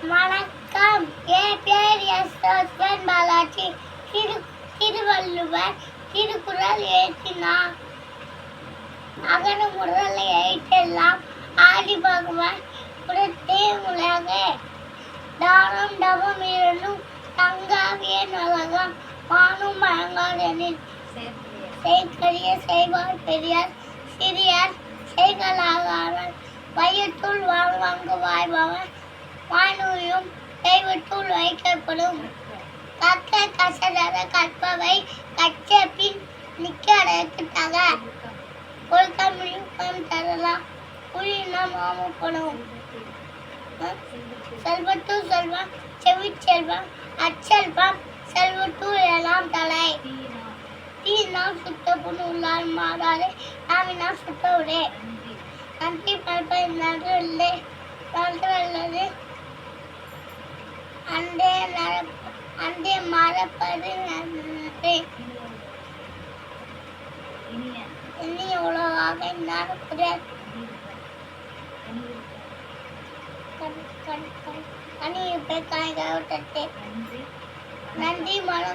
வணக்கம். என் பேர் எஸ். பாலாஜி. திருவள்ளுவர் திருக்குறள் எழுதினார். அகர முதல எழுத்தெல்லாம் ஆதி பகவான் புறத்தே உலக தானம் தவம் இரண்டும் தங்காவிய நலகம் வானும் வழங்காதெனில் செய்கரிய செய்வார் பெரியார் சிறியார் செய்கலாகாரர் வையத்துள் வாழ்வாங்கு வாழ்பவன் வானூரியும் தெய்வத்துள் வைக்கப்படும். கற்க கசடர கற்பவை கற்ற பின் நிக்க அடக்கு தக ஒழுக்கமிழுக்கம் தரலாம் புரியினம் ஆமப்படும். செல்வத்துள் செல்வம் செவிச்செல்வம் அச்செல்வம் செல்வத்துள் எல்லாம் தலை தீனால் சுத்த புண் உள்ளால் மாறாது நாவினால் சுத்த உடே நன்றி பல்பை நன்றல்லே நன்றல்லது அண்டே மரப்பது நன்றி இனிய உலகாக நடப்புற கனி காய்காவட்டே நன்றி மனம்